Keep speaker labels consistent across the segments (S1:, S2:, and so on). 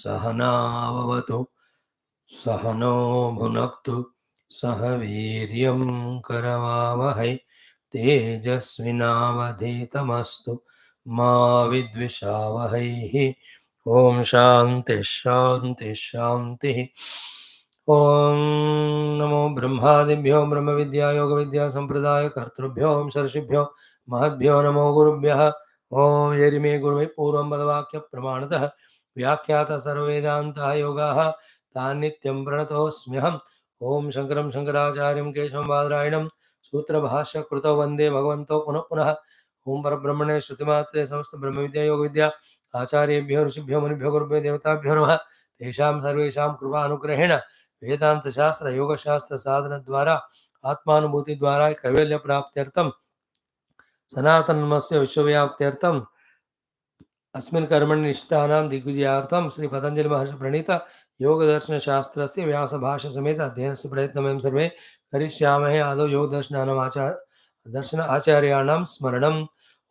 S1: सहनाववतु सहनो भुनक्तु सह वीर्यं करवावहै तेजस्विनावधीतमस्तु मा विद्विषावहैः। ओम शांति शांति शांति। ओम नमो ब्रह्मादिभ्यो ब्रह्म विद्या योग विद्या संप्रदाय कर्तृभ्यो ओम ऋषिभ्यो महद्भ्यो नमो गुरुभ्यः। ओम यरिमे गुरुवे पूर्वं पदवाक्य प्रमाणतः व्याख्यात सर्ववेदान्तः योगाः तान्नित्यं प्रणतोऽस्म्यहम्। ओम शंकरं शंकराचार्यं केशवं बादरायणं सूत्रभाष्य कृतौ वन्दे भगवन्तो पुनः पुनः। ओम परब्रह्मणे श्रुतिमात्रे समस्त ब्रह्म विद्या योग विद्या आचार्येभ्यो ऋषिभ्यो मुनिभ्यो गुरुभ्यो देवताभ्यो नमः। तेषां सर्वेषां कृपानुग्रहेण वेदांत शास्त्र योग शास्त्र साधन द्वारा आत्मानुभूति द्वारा कैवल्य प्राप्त्यर्थं सनातनमस्य विश्वव्याप्त्यर्थं अस्मिन् कर्मणि निष्ठितानां दिग्विजयार्थं श्री पतंजलि महर्षि प्रणीत योग दर्शन शास्त्रस्य व्यास भाष्य समेत अध्ययनस्य प्रयत्नं वयं सर्वे करिष्यामहे। आदौ योग दर्शन आचार्याणां स्मरणम्।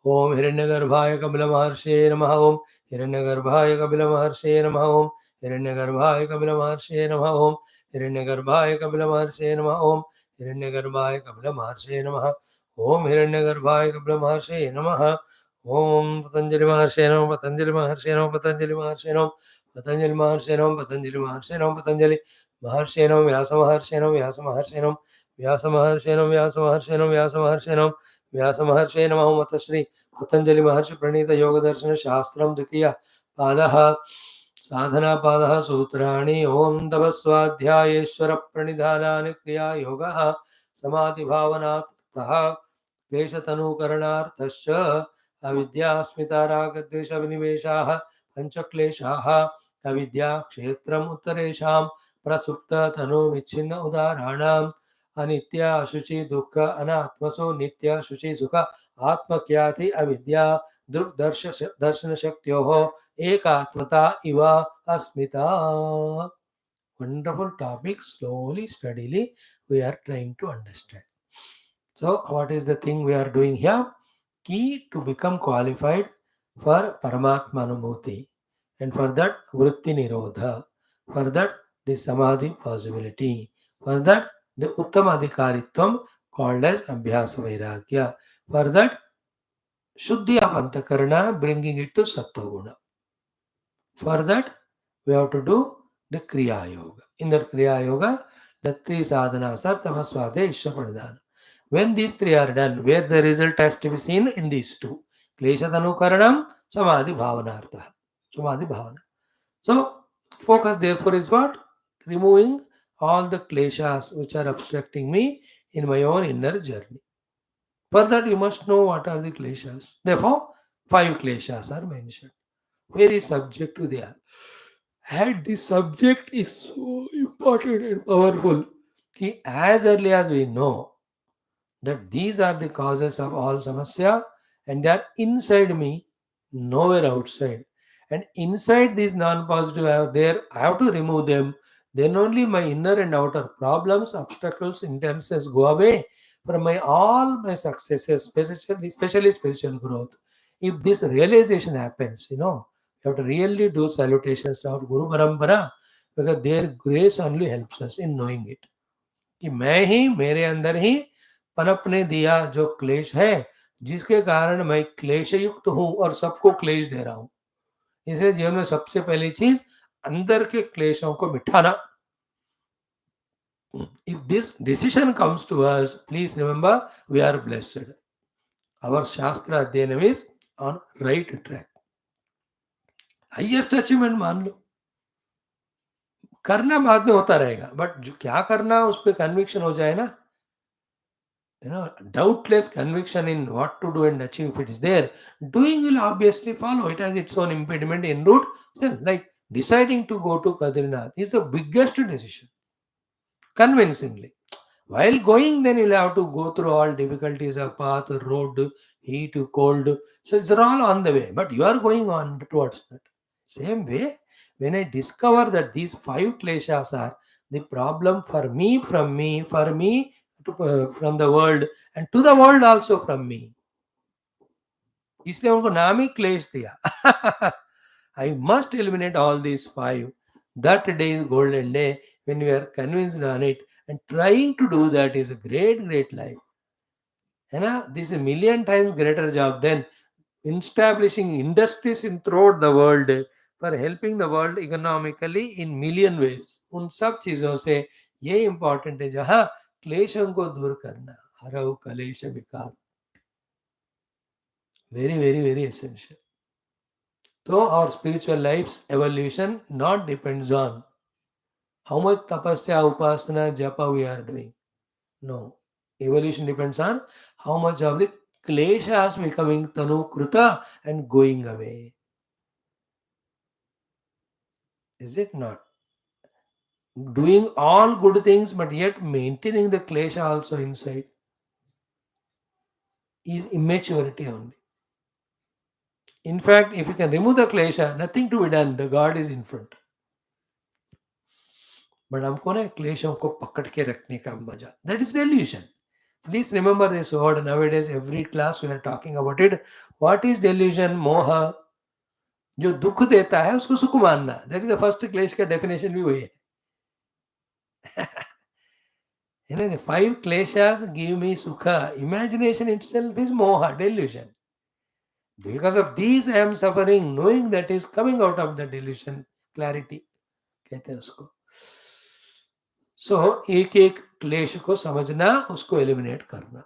S1: ओम हिरण्यगर्भाय कपिलमहर्षये नमः। ओम हिरण्यगर्भाय कपिलमहर्षये नमः। ओम हिरण्यगर्भाय कपिलमहर्षये नमः। ओम हिरण्यगर्भाय कपिलमहर्षये नमः। ओम हिरण्यगर्भाय कपिलमहर्षये नमः। ओम हिरण्यगर्भाय कपिलमहर्षये नमः। ओम पतंजलि महर्षये नमः। पतंजलि महर्षये नमः। पतंजलि महर्षये नमः। पतंजलि महर्षये नमः। पतंजलि महर्षये नमः। पतंजलि महर्षये नमः। व्यास महर्षये नमः। व्यास महर्षये नमः। व्यास महर्षये नमः। व्यास महर्षये नमः। व्यास महर्षये नमः। व्यास महर्षये नमः। मत श्री पतंजलि महर्षि प्रणीत योग दर्शन शास्त्रं द्वितीय पादः साधना पादः सूत्राणि। ओम तपस्वाध्यायेश्वर प्रणिधानानि क्रिया योगः समाधि भावनातः क्लेशतनुकरणार्थश्च अविद्यास्मिता रागद्वेष विनिवेशाः पंचक्लेशाः अविद्या क्षेत्रम् उत्तरेषां प्रसुप्त तनु विच्छिन्न उदाहरणाम् अनित्य अशुचि दुःख अनात्मसु नित्य शुचि सुख आत्मख्याति अविद्या दृग्दर्श दर्शन शक्त्योः एकात्मता इव अस्मिता। Wonderful topic. Slowly, steadily, we are trying to understand. So, what is the thing we are doing here? Key to become qualified for Paramatma Anubhuti, and for that Vritti Nirodha, for that the Samadhi possibility, for that the Uttama Adhikaritvam called as Abhyasa Vairagya, for that Shuddhi of Antakarana bringing it to Sattva Guna. For that we have to do the Kriya Yoga. In that Kriya Yoga, the three sadhanas are Tapasvadhyaya Ishvara Pranidhana. When these three are done, where the result has to be seen in these two. Kleshatanukaranam, Samadhi Bhavanartha. Samadhi Bhavana. So, focus therefore is what? Removing all the kleshas which are obstructing me in my own inner journey. For that you must know what are the kleshas. Therefore, 5 kleshas are mentioned. Very subjective they are. And the subject is so important and powerful. As early as we know that these are the causes of all samasya and they are inside me, nowhere outside. And inside these non-positive are there, I have to remove them. Then only my inner and outer problems, obstacles, hindrances go away from my all my successes, especially spiritual growth. If this realization happens, you have to really do salutations to our Guru Parampara, because their grace only helps us in knowing it. कि मैं ही मेरे अंदर ही पनपने दिया जो क्लेश है, जिसके कारण मैं क्लेश युक्त हूं और सबको क्लेश दे रहा हूं. इसलिए जीवन में सबसे पहली चीज अंदर के क्लेशों को मिटाना. If this decision comes to us, please remember we are blessed. Our Shastra Adhyanam is on right track. Highest achievement मान लो. करना बाद में होता रहेगा, बट जो क्या करना उस पर कन्विक्शन हो जाए ना, doubtless conviction in what to do and achieve, if it is there, doing will obviously follow. It has its own impediment en route. Then, like deciding to go to Kadrinath is the biggest decision, convincingly. While going, then you'll have to go through all difficulties of path, road, heat, cold. So it's all on the way, but you are going on towards that. Same way, when I discover that these 5 kleshas are the problem for me, from me, for me, from the world, and to the world also from me, इसलिए उनको नाम ही क्लेश दिया. I must eliminate all these five. That day is golden day when we are convinced on it, and trying to do that is a great life. This is a million times greater job than establishing industries in throughout the world for helping the world economically in million ways. उन सब चीजों से ये important है जहाँ क्लेशों को दूर करना, हरऊ कलेश विकार, very essential. So our spiritual life's evolution not depends on how much tapasya, upasana, japa we are doing. No. Evolution depends on how much of the kleshas becoming tanu kruta and going away. Is it not? Doing all good things but yet maintaining the klesha also inside is immaturity only. In fact, if you can remove the klesha, nothing to be done, the God is in front. But हमको ना क्लेशों को पकड़ के रखने का मजा, that is dilution. Please remember this word. Nowadays, every class we are talking about it. What is delusion? मोह. जो दुख देता है उसको सुख मानना. दैट इज द फर्स्ट क्लेश का डेफिनेशन भी वही है. The five kleshas give me sukha. Imagination itself is moha, delusion. Because of these I am suffering, knowing that is coming out of the delusion. Clarity कहते हैं उसको. सो एक एक क्लेश को समझना, उसको एलिमिनेट करना.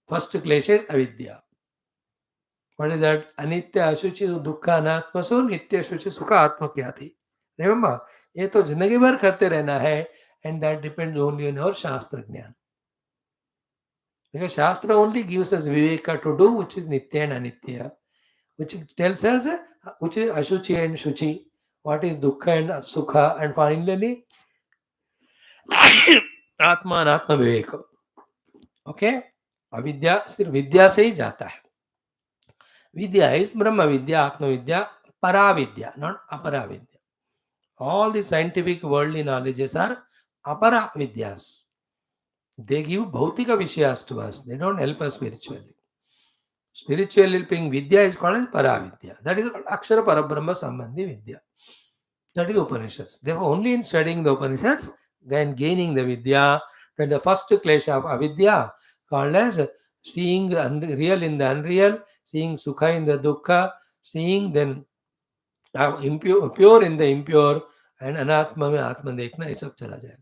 S1: फर्स्ट क्लेश इज अविद्या. What is that? अनित्य अशुचि दुख अनात्मसो नित्य शुचि सुख आत्म क्या थी. रिमेंबर, ये तो जिंदगी भर करते रहना है. And that depends only on your shastra gyan. Because shastra only gives us vivek to do which is nitya and anitya, which tells us which is ashuchi and shuchi, what is dukh and sukh, and finally atma anatma Vivek. Okay. अविद्या सिर्फ विद्या से ही जाता है. विद्या इज ब्रह्म विद्या, आत्मविद्या, paravidya, not apara vidya. All the scientific worldly knowledges are apara vidyas. They give bhautika vishayas to us. They don't help us spiritually. Spiritual helping vidya is called as paravidya. That is called akshara parabrahma sambandhi vidya. That is Upanishads. Therefore, only in studying the Upanishads and gaining the vidya, that the first klesha of avidya, called as seeing real in the unreal, seeing sukha in the dukkha, seeing then pure in the impure, and anatma में आत्मा देखना, ये सब चला जाएगा.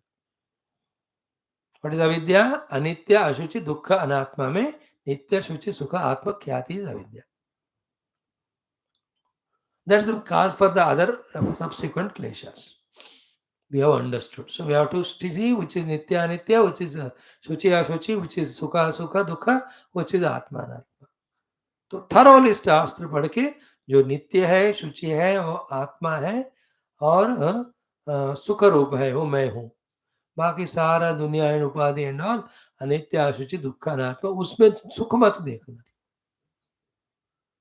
S1: What is avidya? Anitya, ashuchi, dukkha, anatma में nitya, shuchi, sukha, atma khyati is avidya. That's the cause for the other subsequent kleshas. We have understood. So we have to see which is nitya, anitya, which is shuchi, ashuchi, which is sukha, sukha, dukkha, which is atma, anatma. तो thoroughly शास्त्र पढ़ के जो नित्य है, शुचि है, वो आत्मा है, और सुख रूप है, वो मैं हूँ. बाकी सारा दुनिया एंड उपाधि एंड ऑल अनित्य, अशुचि, दुख, अनात्मा, उसमें सुख मत देखना.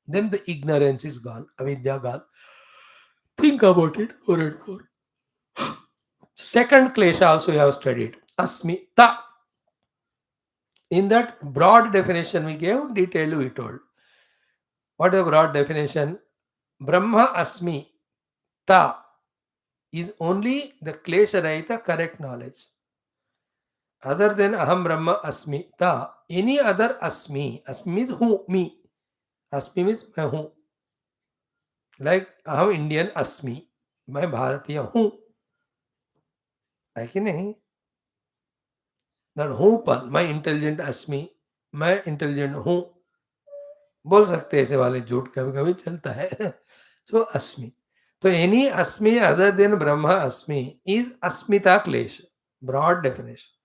S1: Then the ignorance is gone, avidya gone. Think about it more and more. Second klesha also we have studied, asmita. In that broad definition we gave, detailed we told. What is the broad definition? Brahma asmi ta is only the klesha rahita correct knowledge. Other than aham brahma asmi ta, any other asmi means who, me. अस्मि means मैं हूं. Like अहम Indian अस्मि, मैं भारतीय हूं, है कि नहीं? हूं पर मैं इंटेलिजेंट अस्मि, मैं इंटेलिजेंट हूं, बोल सकते हैं ऐसे वाले झूठ, कभी कभी चलता है. सो अस्मि. तो एनी अस्मि अदर देन ब्रह्म अस्मि इज अस्मिता क्लेश. Broad definition.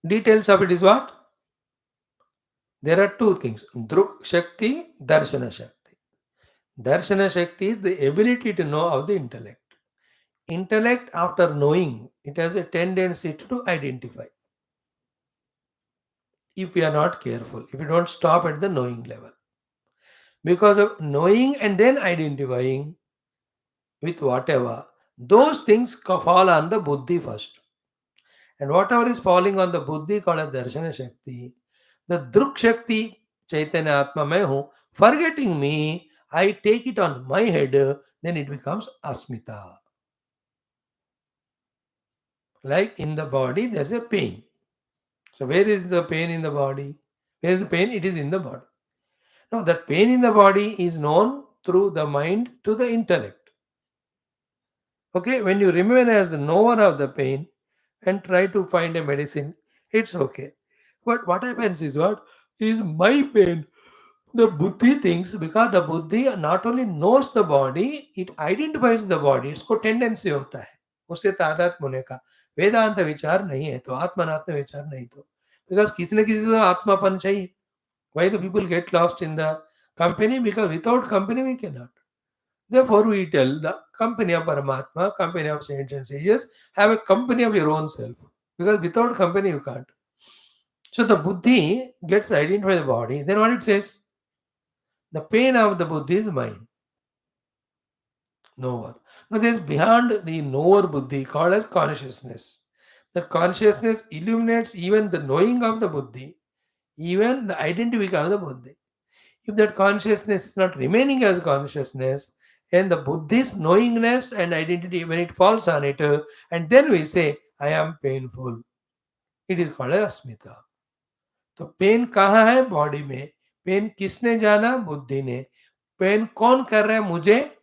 S1: Details of it is what? There are two things, Druk Shakti, Darshana Shakti. Darshana Shakti is the ability to know of the intellect. Intellect, after knowing, it has a tendency to identify. If we are not careful, if we don't stop at the knowing level. Because of knowing and then identifying with whatever, those things fall on the buddhi first. And whatever is falling on the buddhi called as Darshana Shakti, the Druk Shakti, Chaitanya Atma मैं हूँ, forgetting me, I take it on my head, then it becomes asmita. Like in the body, there's a pain. So where is the pain in the body? Where is the pain? It is in the body. Now that pain in the body is known through the mind to the intellect. Okay, when you remain as knower of the pain and try to find a medicine, it's okay. But what happens is what is my pain. The buddhi thinks because the buddhi not only knows the body, it identifies the body. इसको tendency होता है उससे तादात्म्य होने का. वेदांत विचार नहीं है तो आत्मनात्म विचार नहीं तो बिकॉज किसी न किसी को आत्मापन चाहिए. Why the people get lost in the company? Because without company we cannot. Therefore, we tell the company of Paramatma, company of saints and sages, have a company of your own self. Because without company you can't. So the buddhi gets identified with the body. Then what it says? The pain of the buddhi is mine. Knower. Now there is beyond the knower buddhi called as consciousness. That consciousness illuminates even the knowing of the buddhi, even the identification of the buddhi. If that consciousness is not remaining as consciousness, and the Buddhist knowingness and identity, when it falls on it, and then we say, I am painful, it is called as asmita. तो pen कहाँ है? Body में. Pen किसने जाना? बुद्धि ने. Pen कौन कर रहा है मुझे?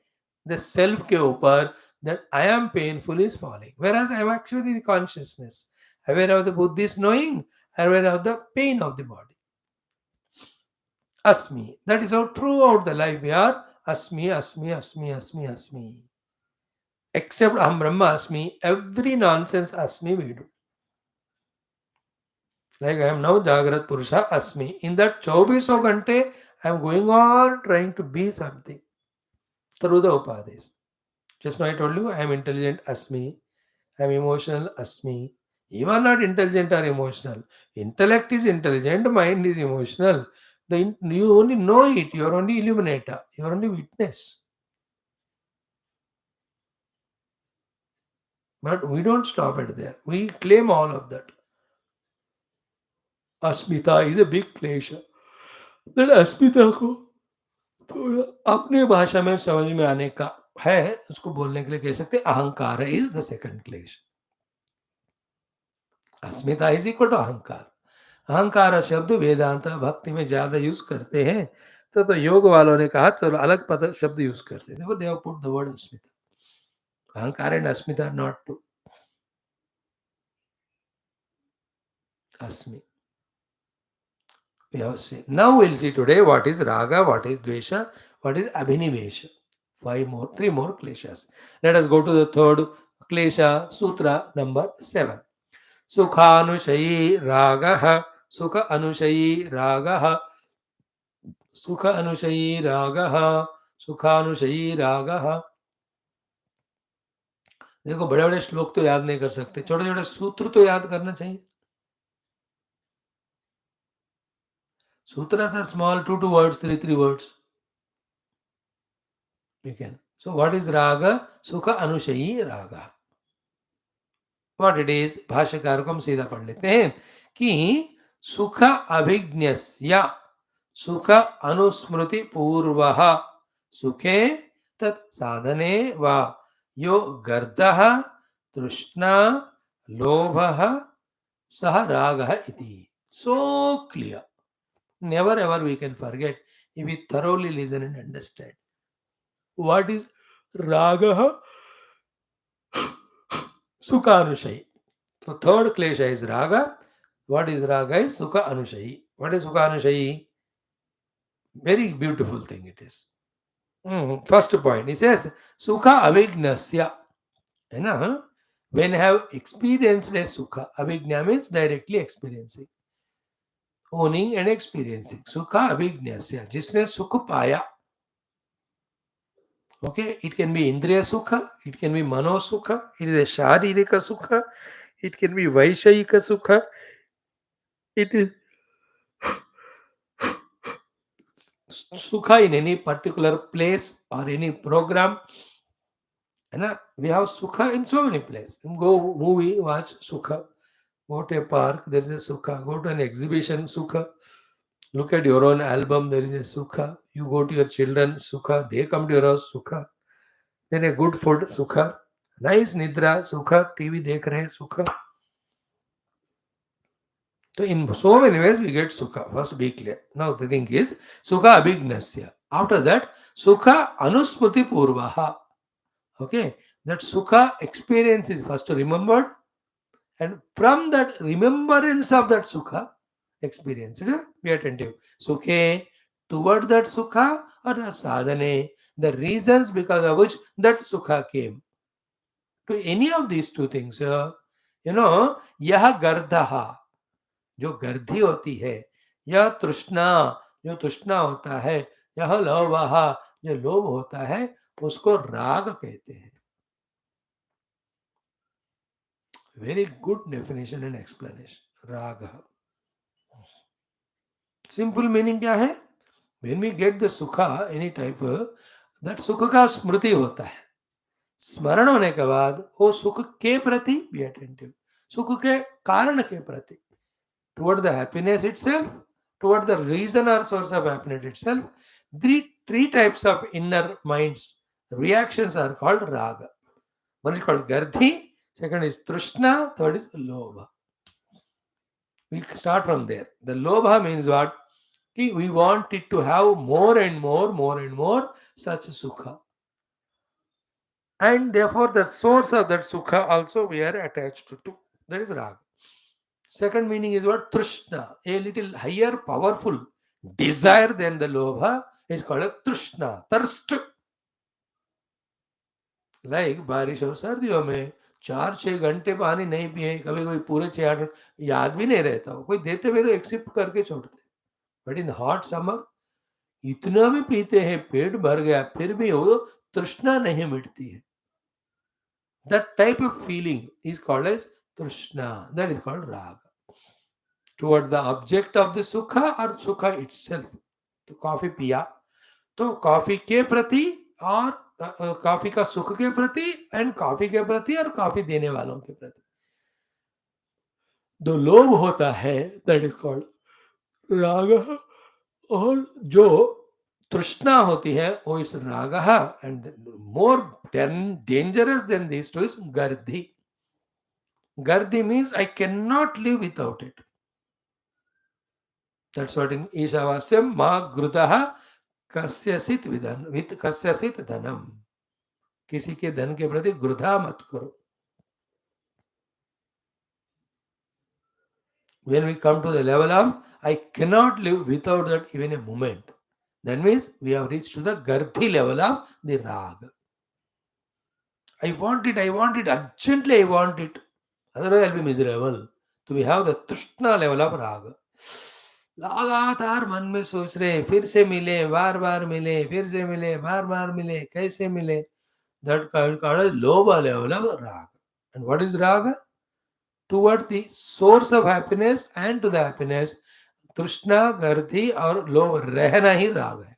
S1: द सेल्फ के ऊपर. that I am painful is falling. Whereas I am actually the consciousness, aware of the Buddhist knowing, aware of the pain of the body. Asmi. That is how throughout the life we are Asmi, Asmi, Asmi, Asmi, Asmi. Except Aham Brahma Asmi, every nonsense Asmi we do. Like I am now Jagrat Purusha Asmi. In that 24 Ghante, I am going on trying to be something through the Upadhis. Just now I told you I am intelligent Asmi, I am emotional Asmi. You are not intelligent or emotional. Intellect is intelligent, mind is emotional. You only know it, you are only illuminator, you are only witness. But we don't stop it there. We claim all of that. Asmita is a big क्लेश. That अस्मिता को थोड़ा अपने भाषा में समझ में आने का है, उसको बोलने के लिए कह सकते अहंकार इज द सेकंड क्लेश. अस्मिता इज इक्वल टू अहंकार. अहंकार शब्द वेदांत भक्ति में ज्यादा यूज करते हैं, तो योग वालों ने कहा तो अलग पद शब्द यूज करते हैं. They have put the word asmita. Ahankar and asmita not two. Asmi. We have seen. Now we'll see today what is raga, what is dvesha, what is abhinivesha. Three more kleshas. Let us go to the third klesha, sutra number 7. Sukhanushayi ragaha, sukha anushayi ragaha, sukha anushayi ragaha, sukhanushayi ragaha. देखो बड़े बड़े श्लोक तो याद नहीं कर सकते, छोटे छोटे सूत्र तो याद करना चाहिए. Sutras are small, 2 words, 3 words. You can. So what is raga? Sukha anushayi raga. What it is? भाष्यकार को हम सीधा पढ़ लेते हैं कि सुख अभिज्ञस्य सुख अनुस्मृति पूर्वः सुखे तत् साधने वा यो गर्दः तृष्णा लोभः सह रागः इति. So clear. Never ever we can forget if we thoroughly listen and understand. What is raga? Sukha anushayi. So third klesha is raga. What is raga is sukha anushayi. What is sukha anushayi? Very beautiful thing it is. First point, he says sukha avignasya. When I have experienced a sukha, avigna means directly experiencing, owning and experiencing. Sukha avignasya, जिसने सुख पाया. Okay, it can be Indriya Sukha, it can be Mano Sukha, it is a Sharirika Sukha, it can be Vaishayika Sukha, it is Sukha in any particular place or any program. And we have Sukha in so many places. Go movie, watch Sukha. Go to a park, there is a Sukha. Go to an exhibition, Sukha. Look at your own album, there is a sukha. You go to your children, sukha. They come to your house, sukha. Then a good food, sukha. Nice nidra, sukha. TV dekh rahe, sukha. So in so many ways we get sukha. First be clear. Now the thing is, sukha abhignasya. After that, sukha anusmriti purvaha. Okay. That sukha experience is first remembered, and from that remembrance of that sukha experienced, be attentive. Sukhe, toward that sukha or the sadhane, the reasons because of which that sukha came. To any of these two things, यह गर्दहा, जो गर्दी होती है, यह तृष्णा, जो तृष्णा होता है, यह लोभः, जो लोभ होता है, उसको राग कहते हैं. Very good definition and explanation. राग, सिंपल मीनिंग क्या है? व्हेन वी गेट द सुखा एनी टाइप, दैट सुख का स्मृति होता है. स्मरण होने के बाद वो सुख के प्रति बी अटेंटिव, सुख के कारण के प्रति, toward the happiness itself, toward the reason or source of happiness itself. Three types of inner minds reactions are called raga. One is called gardhi, second is trishna, third is lobha. We start from there. The lobha means what? We want it to have more and more such sukha. And therefore the source of that sukha also we are attached to. That is raga. Second meaning is what? Trishna. A little higher, powerful desire than the lobha is called a trishna, thirst. Like बारिश और सर्दियों में 4-6 घंटे पानी नहीं पिए, कभी कभी पूरे 6-8 याद भी नहीं रहता हो, कोई देते हुए तो एक्सेप्ट करके छोड़ते. बट इन हॉट समर इतना भी पीते हैं, पेट भर गया, फिर भी वो तृष्णा नहीं मिटती है. That type of feeling is called as trishna. That is called raga. Toward the object of the sukha or sukha itself. तो कॉफी पिया, तो कॉफी के प्रति और कॉफी का सुख के प्रति, एंड कॉफी के प्रति और कॉफी देने वालों के प्रति जो लोभ होता है, दैट इज कॉल्ड राग. और जो तृष्णा होती है वो is raga. And more dangerous than this two is gardhi. Gardhi means I can not live without it. That's what in Ishavasyam मा घृतः कस्यचित् कस्यचित् धनम. किसी के धन के प्रति घृता मत करो. When we come to the level of I cannot live without that even a moment, that means we have reached to the gardhi level of the rag. I want it urgently, I want it, otherwise I'll be miserable. So we have the trishna level of rag. लगातार मन में सोच रहे फिर से मिले, बार बार मिले, फिर से मिले, बार बार मिले, कैसे मिले. That called lobha level of raga. And what is raga? Toward the source of happiness and to the happiness, तृष्णा, गर्दी और लोभ रहना ही राग है.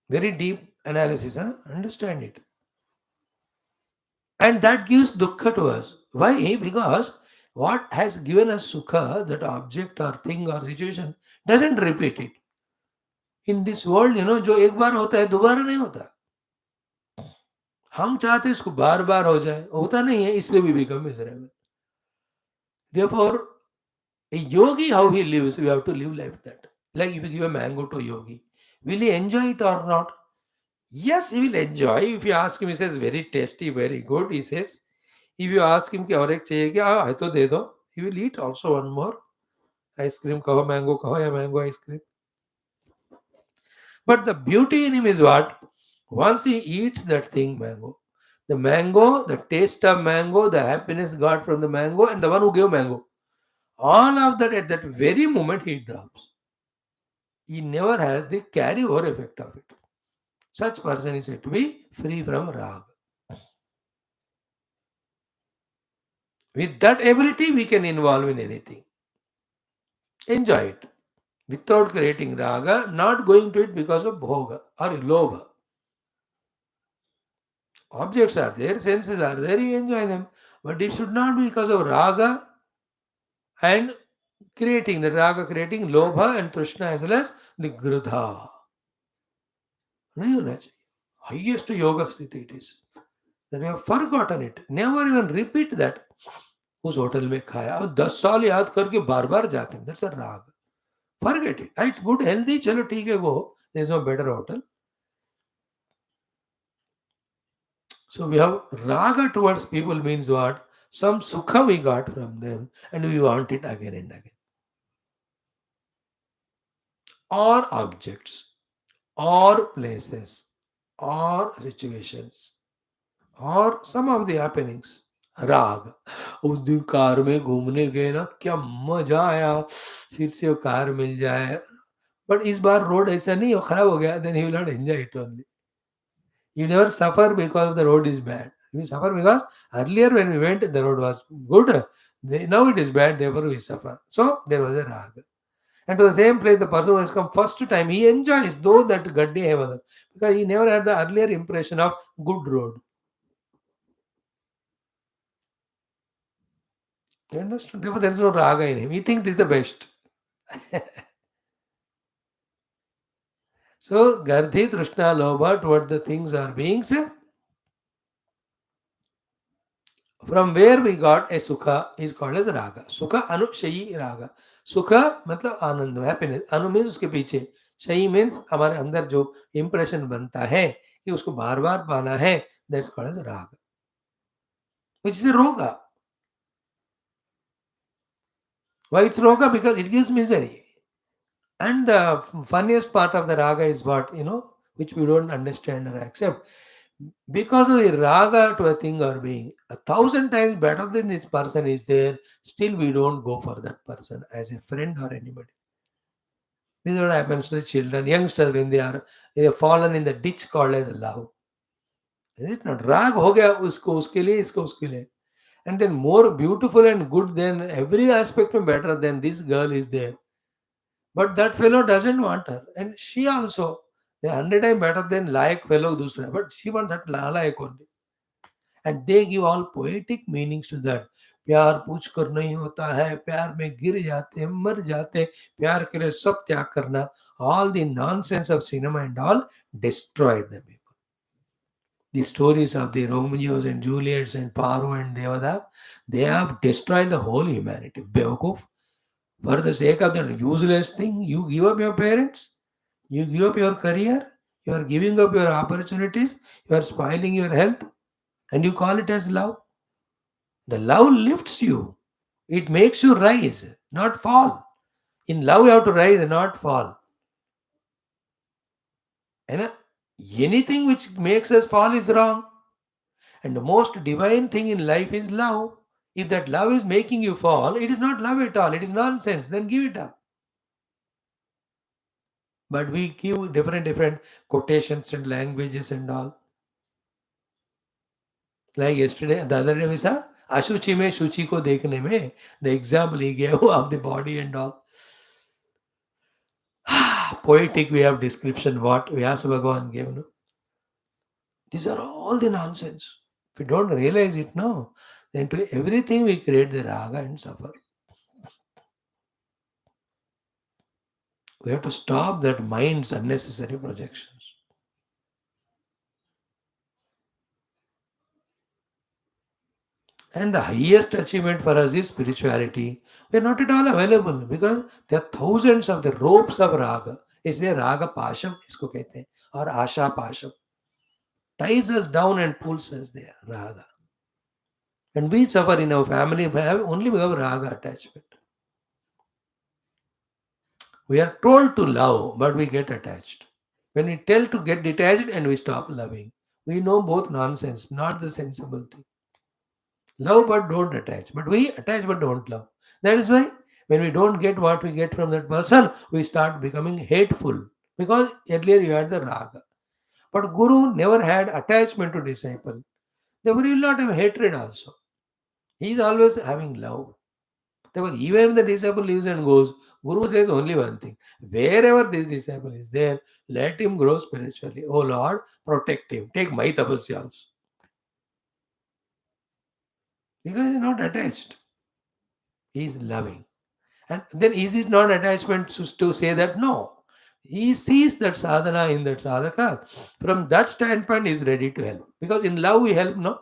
S1: Very deep analysis, understand it. And that gives dukkha to us. Why? Because what has given us sukha, that object or thing or situation, doesn't repeat it. In this world, जो एक बार होता है दोबारा नहीं होता. हम चाहते हैं इसको बार बार हो जाए, होता नहीं है, इसलिए we become miserable. Therefore, a yogi, how he lives, we have to live like that. Like if you give a mango to a yogi, will he enjoy it or not? Yes, he will enjoy. If you ask him, he says very tasty, very good. He says, if you ask him कि और एक चाहिए क्या, है तो दे दो, he will eat also one more. Ice cream कहो, mango कहो या mango ice cream. But the beauty in him is what? Once he eats that thing, mango, the taste of mango, the happiness got from the mango, and the one who gave mango, all of that at that very moment he drops. He never has the carry-over effect of it. Such person is said to be free from rag. With that ability, we can involve in anything. Enjoy it without creating raga, not going to it because of bhoga or lobha. Objects are there, senses are there, you enjoy them. But it should not be because of raga and creating the raga, creating lobha and trishna as well as the grudha. नहीं होना चाहिए. Highest yoga sthiti it is. That we have forgotten it. Never even repeat that. उस hotel में खाया अब 10 साल याद करके बार बार जाते हैं. That's a राग. Forget it. It's good, healthy. चलो ठीक है go. There's no better hotel. So we have raga towards people means what? Some sukha we got from them and we want it again and again. Or objects, or places, or situations, और सम of the happenings. राग. उस दिन car में घूमने गए ना, क्या मजा आया, फिर से वो कार मिल जाए. बट इस बार रोड ऐसा नहीं हो, खराब हो गया, then you will not enjoy it only. You never suffer because the road is bad. We suffer because earlier when we went, the road was good. Now it is bad, therefore we suffer. So there was a rag. And to the same place, the person who has come first time, he enjoys, though that gaddi hai, because he never had the earlier impression of good road. You understand? Therefore, there is no raga in him. He thinks this is the best. So, Gardhi, Trishna, Lobha toward the things or beings, from where we got a sukha is called as raga. Sukha anushayi raga. Sukha मतलब आनंद, happiness. अनु means उसके पीछे. शयी means हमारे अंदर जो impression बनता है कि उसको बार बार पाना है, that's called as raga. Which is a roga. Why it's roga? Because it gives misery. And the funniest part of the raga is what, which we don't understand or accept. Because of the raga to a thing or being, 1,000 times better than this person is there, still we don't go for that person as a friend or anybody. This is what happens to the children, youngsters when they have fallen in the ditch called as love. Is it not? Rag ho gaya usko uske liye, isko uske liye. And then more beautiful and good than every aspect of better than this girl is there. But that fellow doesn't want her. And she also, they 100 times better than like fellow dusra. But she wants that like only. And they give all poetic meanings to that. प्यार पूछ कर नहीं होता है, प्यार में गिर जाते मर जाते, प्यार के लिए सब त्याग करना. All the nonsense of cinema and all destroyed the people. The stories of the Romeos and Juliets and Paro and Devada, they have destroyed the whole humanity. Bewakoof. For the sake of that useless thing, you give up your parents, you give up your career, you are giving up your opportunities, you are spoiling your health, and you call it as love. The love lifts you. It makes you rise, not fall. In love, you have to rise and not fall. And anything which makes us fall is wrong. And the most divine thing in life is love. If that love is making you fall, it is not love at all. It is nonsense. Then give it up. But we give different quotations and languages and all. Like yesterday, the other day we saw Ashuchi में शुचि को देखने में, the example he gave of the body and all. Poetic way of description what Vyasa Bhagavan gave. No? These are all the nonsense. If we don't realize it now, then to everything we create the raga and suffer. We have to stop that mind's unnecessary projections. And the highest achievement for us is spirituality. We are not at all available because there are thousands of the ropes of raga. इसलिए राग पाशम इसको कहते हैं और आशा पाशम ties us down and pulls us there. Raga. And we suffer in our family only because of raga attachment. We are told to love, but we get attached. When we tell to get detached and we stop loving, we know both nonsense, not the sensible thing. Love but don't attach. But we attach but don't love. That is why when we don't get what we get from that person, we start becoming hateful. Because earlier you had the raga. But Guru never had attachment to disciple. Therefore, you will not have hatred also. He is always having love. Therefore, even if the disciple leaves and goes, Guru says only one thing. Wherever this disciple is there, let him grow spiritually. Oh Lord, protect him. Take my tapasya also. Because he is not attached. He is loving. And then is it not attachment to say that? No. He sees that sadhana in that sadhaka. From that standpoint, he is ready to help. Because in love, we help, no?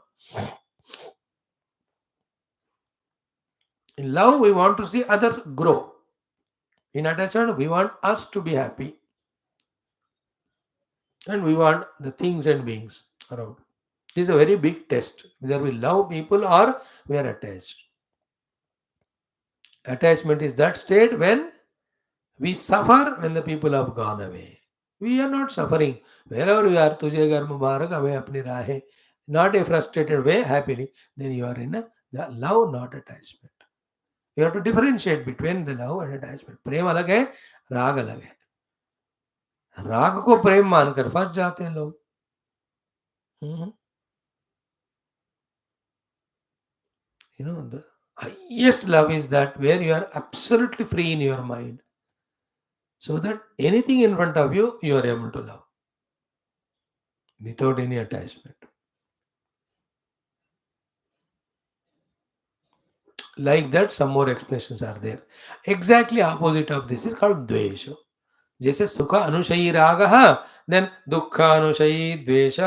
S1: In love, we want to see others grow. In attachment, we want us to be happy. And we want the things and beings around. This is a very big test. Whether we love people or we are attached. Attachment is that state when we suffer when the people have gone away. We are not suffering. Wherever we are, tujhe ghar mubarak, hame apni rahe. Not a frustrated way, happily. Then you are in a the love, not attachment. You have to differentiate between the love and attachment. प्रेम अलग है, राग अलग है. राग को प्रेम मानकर फंस जाते हैं लोग. Mhm. You know, the highest love is that where you are absolutely free in your mind. So that anything in front of you, you are able to love without any attachment. Like that, some more explanations are there. Exactly opposite of this is called dvesha. जैसे सुख अनुशयी राग, then दुख अनुशयी द्वेष.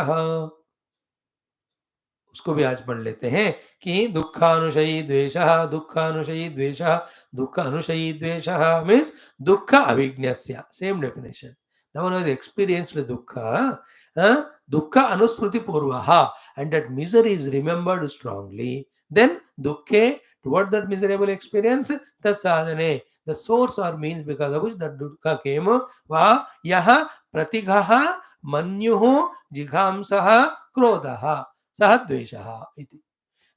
S1: उसको भी आज पढ़ लेते हैं कि दुखानुशयी द्वेषः, दुखानुशयी द्वेषः, दुख अनुशयी द्वेषः means दुख अभिज्ञस्य. Same definition. The one who has experienced dukkha, dukkha anusmriti purvaha, and that misery is remembered strongly. Then dukkhe, toward that miserable experience, that sadhane, the source or means because of which that dukkha came, va yaha pratighaha manyuhu jighamsaha krodhaha Sahadvesha iti.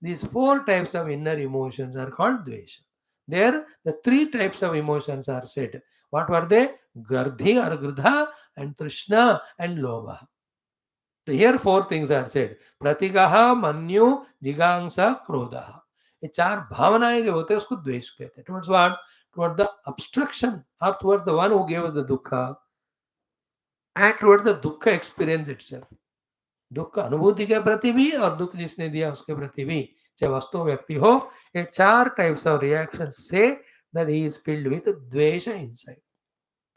S1: These four types of inner emotions are called dvesha. There, the three types of emotions are said. What were they? Gardhi or Grdha and Trishna and Lobha. So here four things are said. Pratigaha, Manyu, Jigangsa, Krodha. ये चार भावनाएं जो होते हैं उसको द्वेष कहते हैं. Towards what? Towards the obstruction or towards the one who gave us the dukkha and towards the dukkha experience itself. दुख अनुभूति के प्रति भी और दुख जिसने दिया उसके प्रति भी, चाहे वस्तु व्यक्ति हो, ये चार टाइप्स ऑफ रिएक्शन से that he is filled with dvesha inside.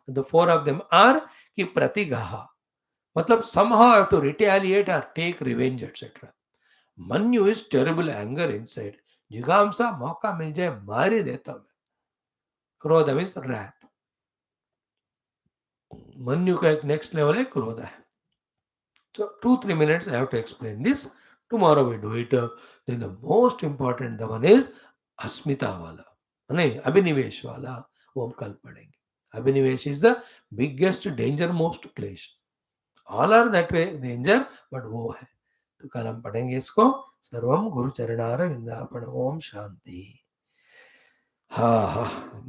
S1: The four of them are कि प्रतिघाह मतलब somehow have to retaliate or take revenge etc. Manyu is terrible anger inside. जिगामसा मौका मिल जाए मार ही देता मैं. क्रोध मीन्स wrath. मन्यु का एक नेक्स्ट लेवल है क्रोध है. So 2-3 minutes I have to explain this. Tomorrow we do it. Then the most important the one is अस्मिता वाला, नहीं अभिनिवेश वाला, वो हम कल पढ़ेंगे. अभिनिवेश is the biggest danger, most क्लेश. All are that way danger, but वो है. तो कल हम पढ़ेंगे इसको. सर्वम गुरु चरणार विंदापन. ओम शांति. हाँ हाँ.